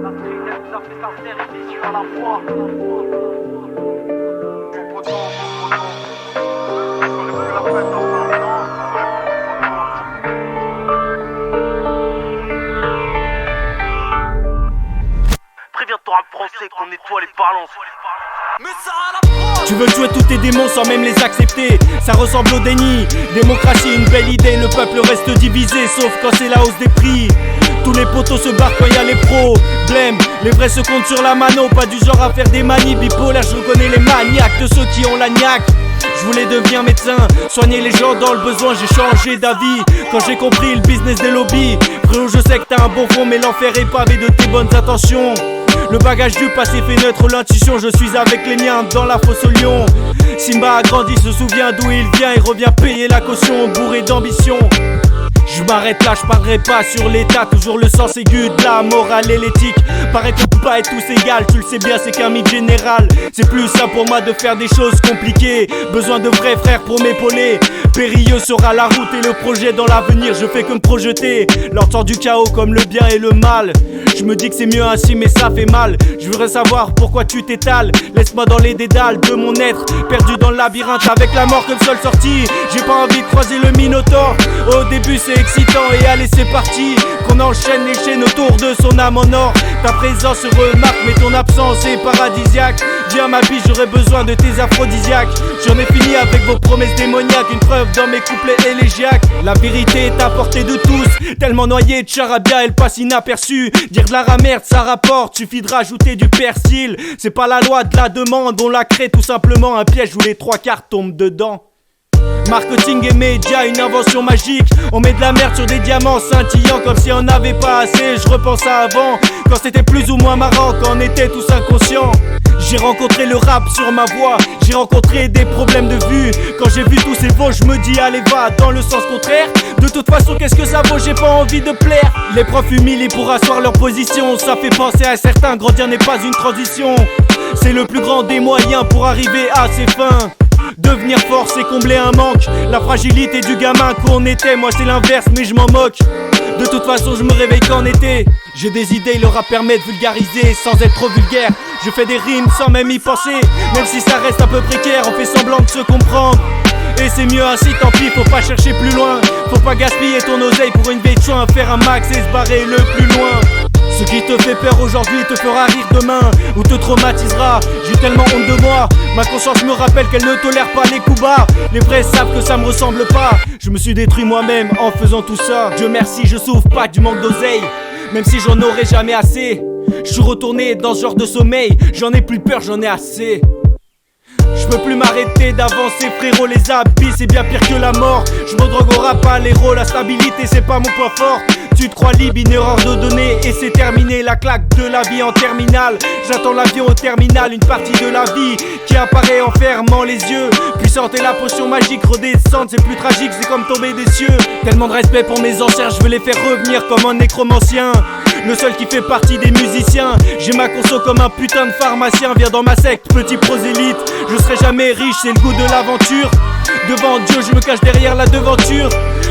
La street elle nous a fait sincère et vicieux à la fois. Préviens-toi à français qu'on nettoie les balances. Tu veux jouer tous tes démons sans même les accepter. Ça ressemble au déni. Démocratie, une belle idée. Le peuple reste divisé, sauf quand c'est la hausse des prix. Tous les poteaux se barrent quand y a les pros. Blême, les vrais se comptent sur la mano. Pas du genre à faire des manies bipolaires. Je reconnais les maniaques de ceux qui ont la niaque. Je voulais devenir médecin, soigner les gens dans le besoin. J'ai changé d'avis quand j'ai compris le business des lobbies. Frérot, je sais que t'as un bon fond, mais l'enfer est pavé de tes bonnes intentions. Le bagage du passé fait naître l'intuition. Je suis avec les miens dans la fosse au lion. Simba a grandi, se souvient d'où il vient et revient payer la caution, bourré d'ambition. Je m'arrête là, je parlerai pas sur l'état. Toujours le sens aigu de la morale et l'éthique. Paraît qu'on peut pas être tous égal, tu le sais bien, c'est qu'un mythe général. C'est plus simple pour moi de faire des choses compliquées. Besoin de vrais frères pour m'épauler. Périlleux sera la route et le projet dans l'avenir. Je fais que me projeter. L'entend du chaos comme le bien et le mal. Je me dis que c'est mieux ainsi mais ça fait mal. Je voudrais savoir pourquoi tu t'étales. Laisse-moi dans les dédales de mon être, perdu dans le labyrinthe avec la mort comme seule sortie. J'ai pas envie de croiser le Minotaure. Au début c'est excitant et allez c'est parti. Qu'on enchaîne les chaînes autour de son âme en or. Ta présence se remarque mais ton absence est paradisiaque. Viens ma vie, j'aurais besoin de tes aphrodisiaques. J'en ai fini avec vos promesses démoniaques. Une preuve dans mes couplets élégiaques. La vérité est à portée de tous. Tellement noyée de charabia, elle passe inaperçue. Dire de la ramerde ça rapporte, suffit de rajouter du persil. C'est pas la loi de la demande, on la crée tout simplement. Un piège où les trois quarts tombent dedans. Marketing et médias, une invention magique. On met de la merde sur des diamants scintillants comme si on n'avait pas assez. Je repense à avant, quand c'était plus ou moins marrant, quand on était tous inconscients. J'ai rencontré le rap sur ma voie, j'ai rencontré des problèmes de vue. Quand j'ai vu tous ces veaux, je me dis allez va dans le sens contraire. De toute façon qu'est-ce que ça vaut, j'ai pas envie de plaire. Les profs humilient pour asseoir leur position. Ça fait penser à certains, grandir n'est pas une transition. C'est le plus grand des moyens pour arriver à ses fins. Devenir fort c'est combler un manque. La fragilité du gamin qu'on était. Moi c'est l'inverse mais je m'en moque. De toute façon je me réveille qu'en été. J'ai des idées, le rap permet de vulgariser sans être trop vulgaire. Je fais des rimes sans même y penser. Même si ça reste un peu précaire, on fait semblant de se comprendre. Et c'est mieux ainsi, tant pis, faut pas chercher plus loin. Faut pas gaspiller ton oseille pour une vieille chouin. Faire un max et se barrer le plus loin. Ce qui te fait peur aujourd'hui te fera rire demain ou te traumatisera. J'ai tellement honte de moi. Ma conscience me rappelle qu'elle ne tolère pas les coups bas. Les vrais savent que ça me ressemble pas. Je me suis détruit moi-même en faisant tout ça. Dieu merci, je souffre pas du manque d'oseille. Même si j'en aurais jamais assez. Je suis retourné dans ce genre de sommeil. J'en ai plus peur, j'en ai assez. Je peux plus m'arrêter d'avancer frérot, les habits c'est bien pire que la mort. Je me drogue au rap à l'héros, la stabilité c'est pas mon point fort. Tu te crois libre, une erreur de données et c'est terminé. La claque de la vie en terminale. J'attends l'avion au terminal, une partie de la vie qui apparaît en fermant les yeux. Puissante et la potion magique redescendre, c'est plus tragique, c'est comme tomber des cieux. Tellement de respect pour mes ancêtres, je veux les faire revenir comme un nécromancien. Le seul qui fait partie des musiciens. J'ai ma conso comme un putain de pharmacien. Viens dans ma secte, petit prosélyte. Je serai jamais riche, c'est le goût de l'aventure. Devant Dieu, je me cache derrière la devanture.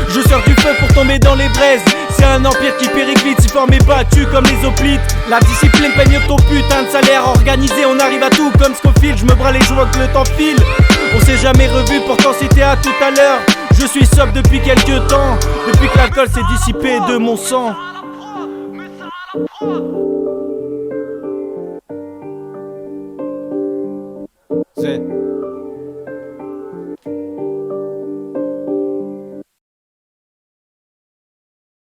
Je sors du feu pour tomber dans les braises. C'est un empire qui périclite, si fort mais battu comme les hoplites. La discipline peigne ton putain de salaire organisé. On arrive à tout comme Scofield. Je me bras les joues que le temps file. On s'est jamais revu, pourtant c'était à tout à l'heure. Je suis sobre depuis quelques temps. Depuis que l'alcool s'est dissipé de mon sang. C'est